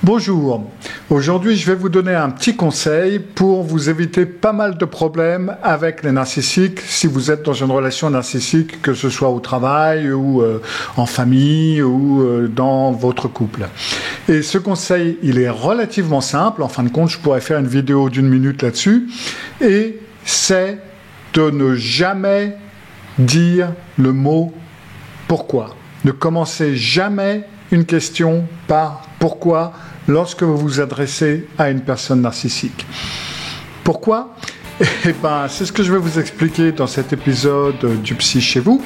Bonjour, aujourd'hui je vais vous donner un petit conseil pour vous éviter pas mal de problèmes avec les narcissiques si vous êtes dans une relation narcissique, que ce soit au travail ou en famille ou dans votre couple. Et ce conseil, il est relativement simple, en fin de compte je pourrais faire une vidéo d'1 minute là-dessus, et c'est de ne jamais dire le mot « pourquoi ». Ne commencez jamais une question par « pourquoi » lorsque vous vous adressez à une personne narcissique. Pourquoi ? Eh bien, c'est ce que je vais vous expliquer dans cet épisode du Psy chez vous.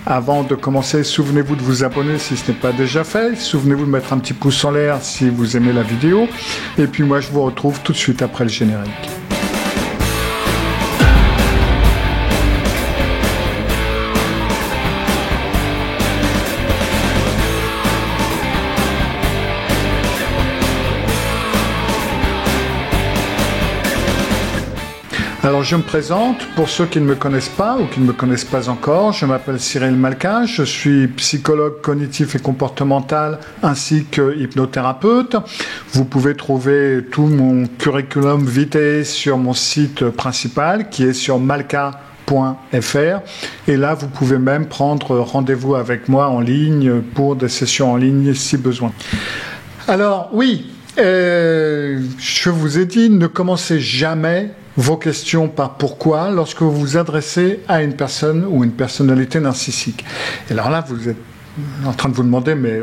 Avant de commencer, souvenez-vous de vous abonner si ce n'est pas déjà fait. Souvenez-vous de mettre un petit pouce en l'air si vous aimez la vidéo. Et puis moi, je vous retrouve tout de suite après le générique. Alors je me présente, pour ceux qui ne me connaissent pas ou qui ne me connaissent pas encore, je m'appelle Cyril Malka, je suis psychologue cognitif et comportemental ainsi que hypnothérapeute. Vous pouvez trouver tout mon curriculum vitae sur mon site principal qui est sur malka.fr et là vous pouvez même prendre rendez-vous avec moi en ligne pour des sessions en ligne si besoin. Alors oui, je vous ai dit, ne commencez jamais vos questions par pourquoi lorsque vous vous adressez à une personne ou une personnalité narcissique. Et alors là, vous êtes en train de vous demander, mais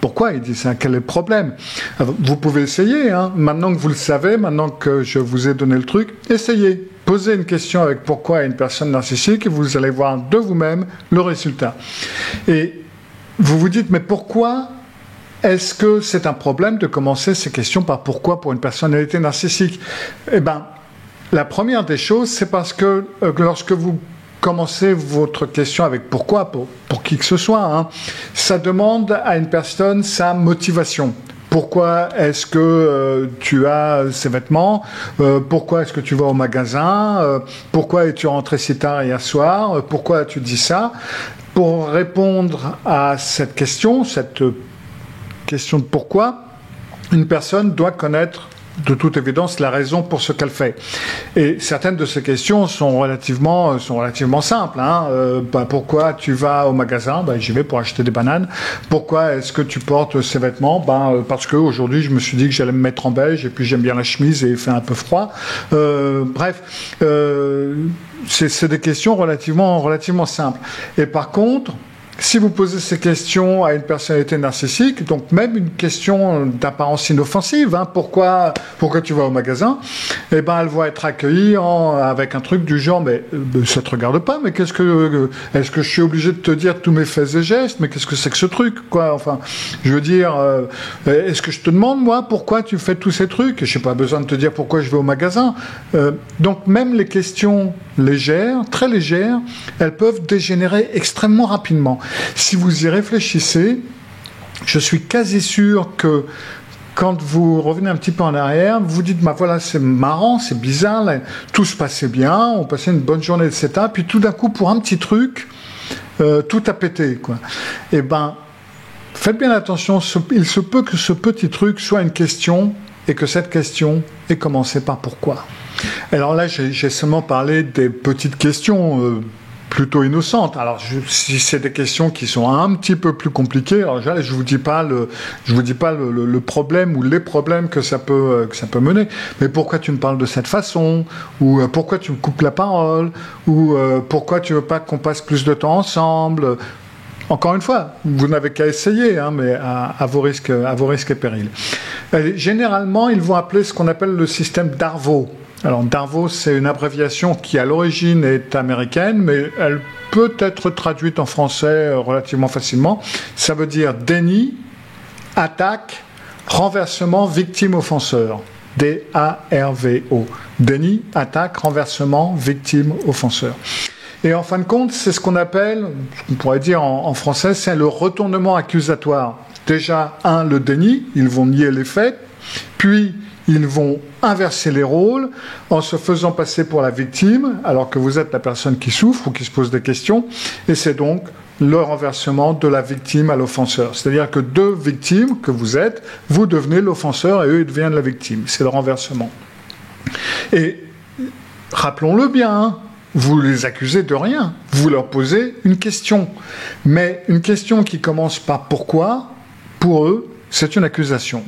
pourquoi il dit ça? Quel est le problème? Alors, vous pouvez essayer, hein. Maintenant que vous le savez, maintenant que je vous ai donné le truc, essayez. Posez une question avec pourquoi à une personne narcissique et vous allez voir de vous-même le résultat. Et vous vous dites, mais pourquoi est-ce que c'est un problème de commencer ces questions par pourquoi pour une personnalité narcissique? Eh bien, la première des choses, c'est parce que lorsque vous commencez votre question avec pourquoi, pour qui que ce soit, hein, ça demande à une personne sa motivation. Pourquoi est-ce que tu as ces vêtements? Pourquoi est-ce que tu vas au magasin? Pourquoi es-tu rentré si tard hier soir? Pourquoi as-tu dit ça? Pour répondre à cette question de pourquoi, une personne doit connaître de toute évidence la raison pour ce qu'elle fait. Et certaines de ces questions sont relativement simples. Hein. Pourquoi tu vas au magasin? J'y vais pour acheter des bananes. Pourquoi est-ce que tu portes ces vêtements? Parce qu'aujourd'hui, je me suis dit que j'allais me mettre en beige et puis j'aime bien la chemise et il fait un peu froid. C'est des questions relativement simples. Et par contre, si vous posez ces questions à une personnalité narcissique, donc même une question d'apparence inoffensive, hein, pourquoi tu vas au magasin, eh ben elle va être accueillie avec un truc du genre, mais ça te regarde pas, mais est-ce que je suis obligé de te dire tous mes faits et gestes, mais qu'est-ce que c'est que ce truc, quoi? Enfin, je veux dire, est-ce que je te demande moi pourquoi tu fais tous ces trucs? Je n'ai pas besoin de te dire pourquoi je vais au magasin. Donc même les questions légères, très légères, elles peuvent dégénérer extrêmement rapidement. Si vous y réfléchissez, je suis quasi sûr que quand vous revenez un petit peu en arrière, vous vous dites, voilà, c'est marrant, c'est bizarre, là, tout se passait bien, on passait une bonne journée, etc. Puis tout d'un coup, pour un petit truc, tout a pété, quoi. Eh ben, faites bien attention, il se peut que ce petit truc soit une question et que cette question ait commencé par pourquoi. Alors là, j'ai seulement parlé des petites questions plutôt innocentes. Alors, si c'est des questions qui sont un petit peu plus compliquées, alors je vous dis pas le problème ou les problèmes que ça peut mener. Mais pourquoi tu me parles de cette façon? Ou pourquoi tu me coupes la parole? Ou pourquoi tu veux pas qu'on passe plus de temps ensemble? Encore une fois, vous n'avez qu'à essayer, hein, mais à vos risques et périls. Généralement, ils vont appeler ce qu'on appelle le système Darveau. Alors, Darveau, c'est une abréviation qui, à l'origine, est américaine, mais elle peut être traduite en français relativement facilement. Ça veut dire déni, attaque, renversement, victime, offenseur. D-A-R-V-O. Déni, attaque, renversement, victime, offenseur. Et en fin de compte, c'est ce qu'on appelle, on pourrait dire en français, c'est le retournement accusatoire. Déjà, le déni, ils vont nier les faits, puis ils vont inverser les rôles en se faisant passer pour la victime, alors que vous êtes la personne qui souffre ou qui se pose des questions, et c'est donc le renversement de la victime à l'offenseur. C'est-à-dire que deux victimes que vous êtes, vous devenez l'offenseur et eux, ils deviennent la victime. C'est le renversement. Et rappelons-le bien, hein, vous les accusez de rien. Vous leur posez une question. Mais une question qui commence par pourquoi, pour eux, c'est une accusation.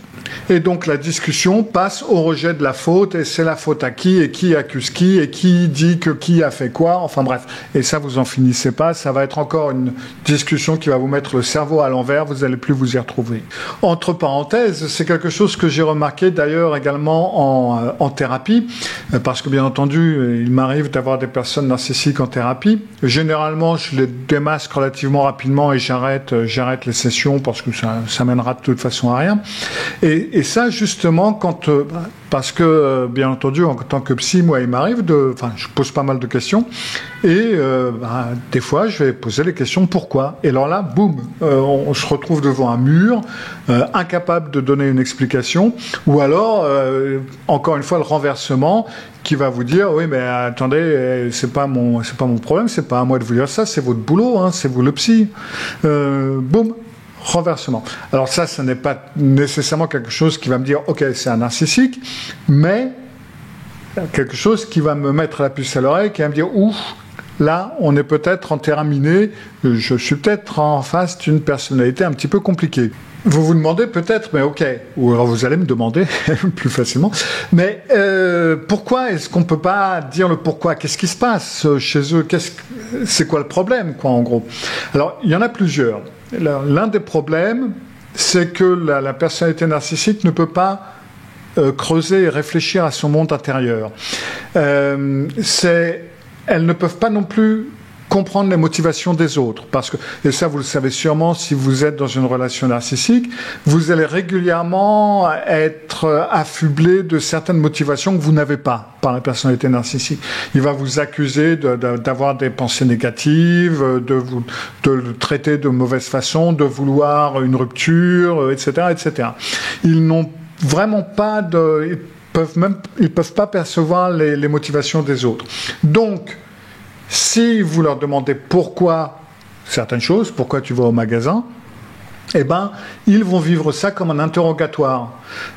Et donc la discussion passe au rejet de la faute, et c'est la faute à qui, et qui accuse qui, et qui dit que qui a fait quoi, enfin bref. Et ça, vous en finissez pas, ça va être encore une discussion qui va vous mettre le cerveau à l'envers, vous n'allez plus vous y retrouver. Entre parenthèses, c'est quelque chose que j'ai remarqué d'ailleurs également en thérapie, parce que bien entendu, il m'arrive d'avoir des personnes narcissiques en thérapie. Généralement, je les démasque relativement rapidement et j'arrête les sessions parce que ça mènera de toute façon à rien. Et ça, justement, parce que, bien entendu, en tant que psy, moi, il m'arrive je pose pas mal de questions, et des fois, je vais poser les questions pourquoi. Et alors là, boum, on se retrouve devant un mur, incapable de donner une explication, ou alors, encore une fois, le renversement, qui va vous dire, oui, mais attendez, c'est pas mon problème, c'est pas à moi de vous dire ça, c'est votre boulot, hein, c'est vous le psy. Boum. Renversement. Alors ça n'est pas nécessairement quelque chose qui va me dire « Ok, c'est un narcissique », mais quelque chose qui va me mettre la puce à l'oreille, qui va me dire « Ouf, là, on est peut-être en terrain miné, je suis peut-être en face d'une personnalité un petit peu compliquée ». Vous vous demandez peut-être, mais ok, ou alors vous allez me demander plus facilement, mais pourquoi est-ce qu'on ne peut pas dire le pourquoi? Qu'est-ce qui se passe chez eux? C'est quoi le problème, quoi, en gros? Alors, il y en a plusieurs. L'un des problèmes, c'est que la personnalité narcissique ne peut pas creuser et réfléchir à son monde intérieur. Elles ne peuvent pas non plus comprendre les motivations des autres. Parce que, et ça vous le savez sûrement, si vous êtes dans une relation narcissique, vous allez régulièrement être affublé de certaines motivations que vous n'avez pas par la personnalité narcissique. Il va vous accuser d'avoir des pensées négatives, de le traiter de mauvaise façon, de vouloir une rupture, etc., etc. Ils n'ont vraiment pas ils peuvent pas percevoir les motivations des autres. Donc, si vous leur demandez pourquoi certaines choses, pourquoi tu vas au magasin, eh ben, ils vont vivre ça comme un interrogatoire.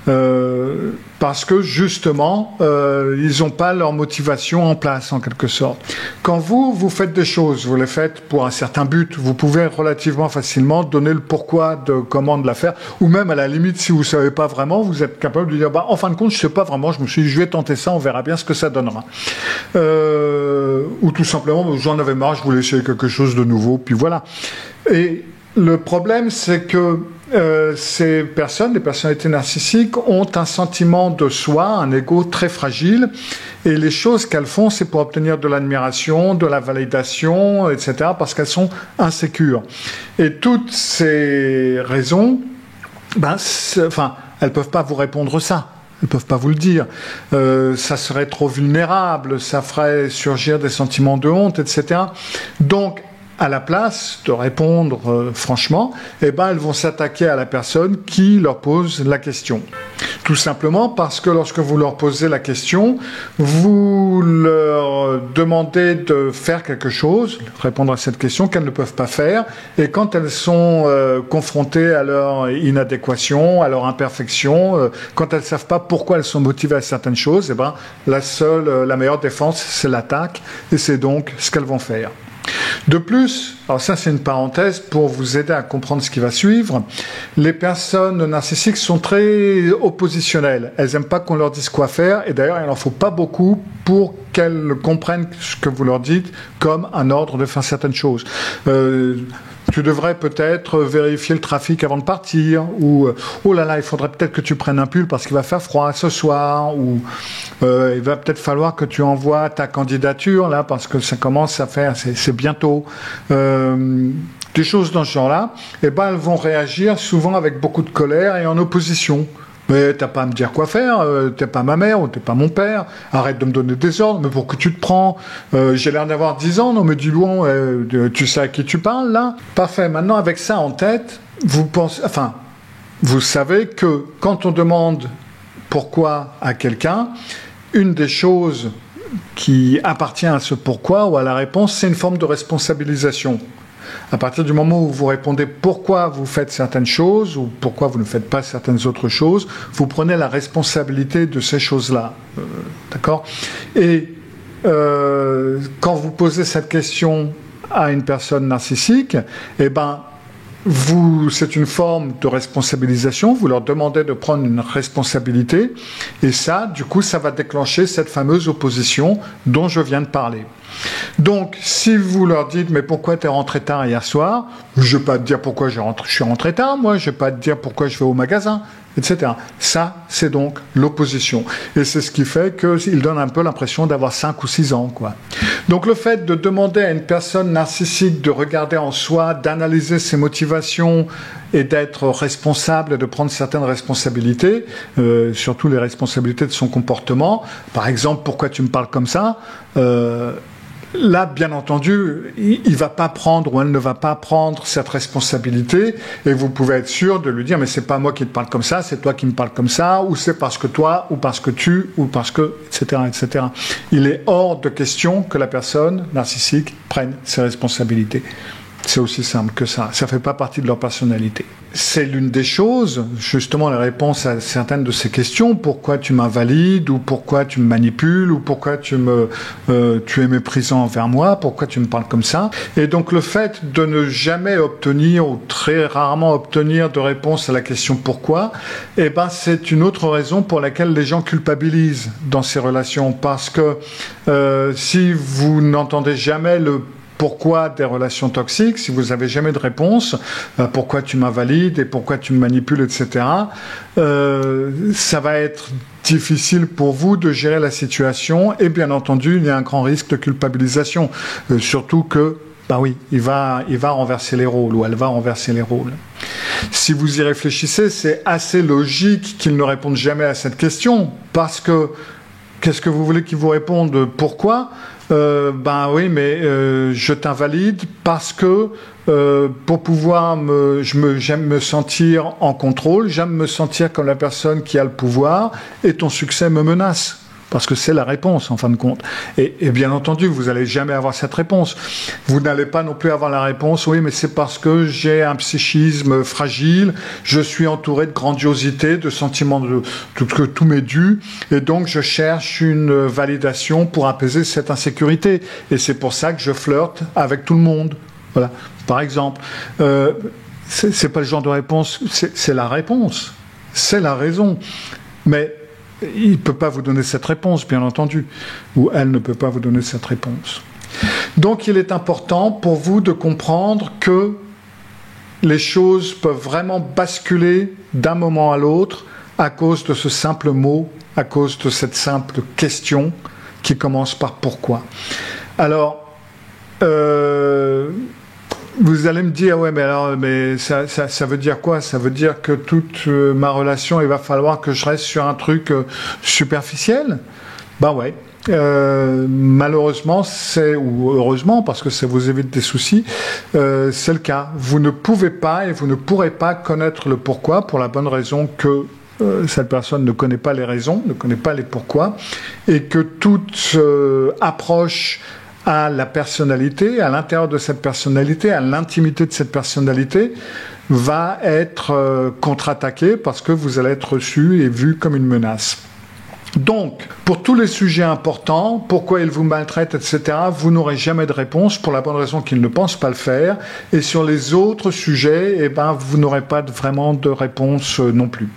Parce que, justement, ils n'ont pas leur motivation en place, en quelque sorte. Quand vous faites des choses, vous les faites pour un certain but, vous pouvez relativement facilement donner le pourquoi de comment de la faire, ou même, à la limite, si vous ne savez pas vraiment, vous êtes capable de dire, en fin de compte, je ne sais pas vraiment, je me suis dit, je vais tenter ça, on verra bien ce que ça donnera. Ou tout simplement, j'en avais marre, je voulais essayer quelque chose de nouveau, puis voilà. Et le problème, c'est que ces personnes, les personnalités narcissiques, ont un sentiment de soi, un ego très fragile, et les choses qu'elles font, c'est pour obtenir de l'admiration, de la validation, etc., parce qu'elles sont insécures. Et toutes ces raisons, elles peuvent pas vous répondre ça. Ils ne peuvent pas vous le dire. Ça serait trop vulnérable, ça ferait surgir des sentiments de honte, etc. Donc, à la place de répondre franchement, elles vont s'attaquer à la personne qui leur pose la question. Tout simplement parce que lorsque vous leur posez la question, vous leur demandez de faire quelque chose, répondre à cette question qu'elles ne peuvent pas faire, et quand elles sont confrontées à leur inadéquation, à leur imperfection, quand elles ne savent pas pourquoi elles sont motivées à certaines choses, la meilleure défense, c'est l'attaque, et c'est donc ce qu'elles vont faire. De plus, alors ça c'est une parenthèse pour vous aider à comprendre ce qui va suivre, les personnes narcissiques sont très oppositionnelles. Elles n'aiment pas qu'on leur dise quoi faire, et d'ailleurs il n'en faut pas beaucoup pour qu'elles comprennent ce que vous leur dites comme un ordre de faire certaines choses. Tu devrais peut-être vérifier le trafic avant de partir, ou oh là là, il faudrait peut-être que tu prennes un pull parce qu'il va faire froid ce soir, ou il va peut-être falloir que tu envoies ta candidature là parce que ça commence à faire, c'est bientôt. Des choses dans ce genre-là, elles vont réagir souvent avec beaucoup de colère et en opposition. Mais t'as pas à me dire quoi faire, t'es pas ma mère ou t'es pas mon père, arrête de me donner des ordres, mais pour que tu te prends, j'ai l'air d'avoir 10 ans, non mais dis donc, tu sais à qui tu parles là? Parfait, maintenant avec ça en tête, vous savez que quand on demande pourquoi à quelqu'un, une des choses qui appartient à ce pourquoi ou à la réponse, c'est une forme de responsabilisation. À partir du moment où vous répondez pourquoi vous faites certaines choses ou pourquoi vous ne faites pas certaines autres choses, vous prenez la responsabilité de ces choses-là. D'accord ? Et quand vous posez cette question à une personne narcissique, eh ben, c'est une forme de responsabilisation, vous leur demandez de prendre une responsabilité, et ça, du coup, ça va déclencher cette fameuse opposition dont je viens de parler. Donc, si vous leur dites « mais pourquoi tu es rentré tard hier soir ?» Je ne vais pas te dire pourquoi je suis rentré tard, moi, je ne vais pas te dire pourquoi je vais au magasin, etc. Ça, c'est donc l'opposition. Et c'est ce qui fait qu'il donne un peu l'impression d'avoir 5 ou 6 ans, quoi. Donc le fait de demander à une personne narcissique de regarder en soi, d'analyser ses motivations et d'être responsable, de prendre certaines responsabilités, surtout les responsabilités de son comportement. Par exemple, pourquoi tu me parles comme ça ? Là, bien entendu, il va pas prendre ou elle ne va pas prendre cette responsabilité et vous pouvez être sûr de lui dire mais c'est pas moi qui te parle comme ça, c'est toi qui me parles comme ça, ou c'est parce que toi, ou parce que tu, ou parce que, etc., etc. Il est hors de question que la personne narcissique prenne ses responsabilités. C'est aussi simple que ça. Ça fait pas partie de leur personnalité. C'est l'une des choses, justement, la réponse à certaines de ces questions. Pourquoi tu m'invalides, ou pourquoi tu me manipules, ou pourquoi tu es méprisant envers moi, pourquoi tu me parles comme ça. Et donc, le fait de ne jamais obtenir, ou très rarement obtenir de réponse à la question pourquoi, eh ben, c'est une autre raison pour laquelle les gens culpabilisent dans ces relations. Parce que, si vous n'entendez jamais le pourquoi des relations toxiques, si vous n'avez jamais de réponse, pourquoi tu m'invalides et pourquoi tu me manipules, etc., ça va être difficile pour vous de gérer la situation et bien entendu, il y a un grand risque de culpabilisation. Surtout que, bah oui, il va renverser les rôles ou elle va renverser les rôles. Si vous y réfléchissez, c'est assez logique qu'ils ne répondent jamais à cette question parce que qu'est-ce que vous voulez qu'ils vous répondent ? Pourquoi ? Ben oui, mais je t'invalide parce que pour pouvoir j'aime me sentir en contrôle, j'aime me sentir comme la personne qui a le pouvoir et ton succès me menace. Parce que c'est la réponse, en fin de compte. Et bien entendu, vous n'allez jamais avoir cette réponse. Vous n'allez pas non plus avoir la réponse, oui, mais c'est parce que j'ai un psychisme fragile, je suis entouré de grandiosité, de sentiments que tout m'est dû, et donc je cherche une validation pour apaiser cette insécurité. Et c'est pour ça que je flirte avec tout le monde. Voilà, par exemple. C'est pas le genre de réponse, c'est la réponse. C'est la raison. Mais il ne peut pas vous donner cette réponse, bien entendu, ou elle ne peut pas vous donner cette réponse. Donc il est important pour vous de comprendre que les choses peuvent vraiment basculer d'un moment à l'autre à cause de ce simple mot, à cause de cette simple question qui commence par pourquoi. Alors, vous allez me dire, ouais, mais ça veut dire quoi ? Ça veut dire que toute ma relation, il va falloir que je reste sur un truc superficiel ? Ben ouais. Malheureusement, ou heureusement, parce que ça vous évite des soucis, c'est le cas. Vous ne pouvez pas et vous ne pourrez pas connaître le pourquoi pour la bonne raison que cette personne ne connaît pas les raisons, ne connaît pas les pourquoi, et que toute approche à la personnalité, à l'intérieur de cette personnalité, à l'intimité de cette personnalité, va être contre-attaquée parce que vous allez être reçu et vu comme une menace. Donc, pour tous les sujets importants, pourquoi ils vous maltraitent, etc., vous n'aurez jamais de réponse pour la bonne raison qu'ils ne pensent pas le faire. Et sur les autres sujets, eh ben, vous n'aurez pas vraiment de réponse non plus.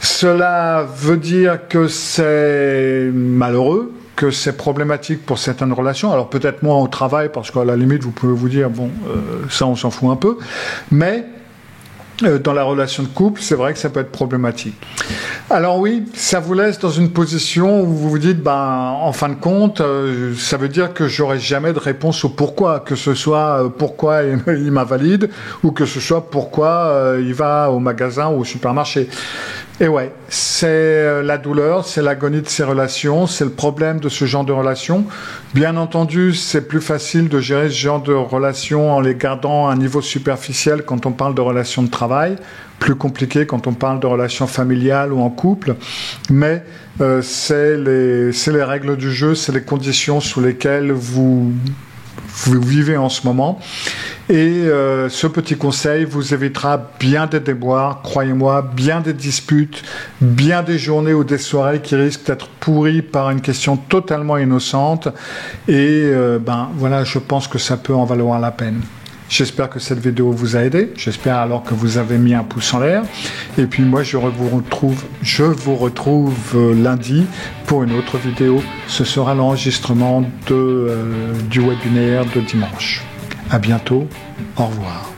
Cela veut dire que c'est malheureux, que c'est problématique pour certaines relations. Alors peut-être moins au travail, parce qu'à la limite, vous pouvez vous dire, bon, ça on s'en fout un peu. Mais dans la relation de couple, c'est vrai que ça peut être problématique. Alors oui, ça vous laisse dans une position où vous vous dites, ben, en fin de compte, ça veut dire que j'aurai jamais de réponse au pourquoi, que ce soit pourquoi il m'invalide, ou que ce soit pourquoi il va au magasin ou au supermarché. Et ouais, c'est la douleur, c'est l'agonie de ces relations, c'est le problème de ce genre de relations. Bien entendu, c'est plus facile de gérer ce genre de relations en les gardant à un niveau superficiel quand on parle de relations de travail, plus compliqué quand on parle de relations familiales ou en couple, mais c'est les règles du jeu, c'est les conditions sous lesquelles vous vous vivez en ce moment. Et ce petit conseil vous évitera bien des déboires, croyez-moi, bien des disputes, bien des journées ou des soirées qui risquent d'être pourries par une question totalement innocente. Et voilà, je pense que ça peut en valoir la peine. J'espère que cette vidéo vous a aidé. J'espère alors que vous avez mis un pouce en l'air. Et puis moi, je vous retrouve lundi pour une autre vidéo. Ce sera l'enregistrement du webinaire de dimanche. À bientôt. Au revoir.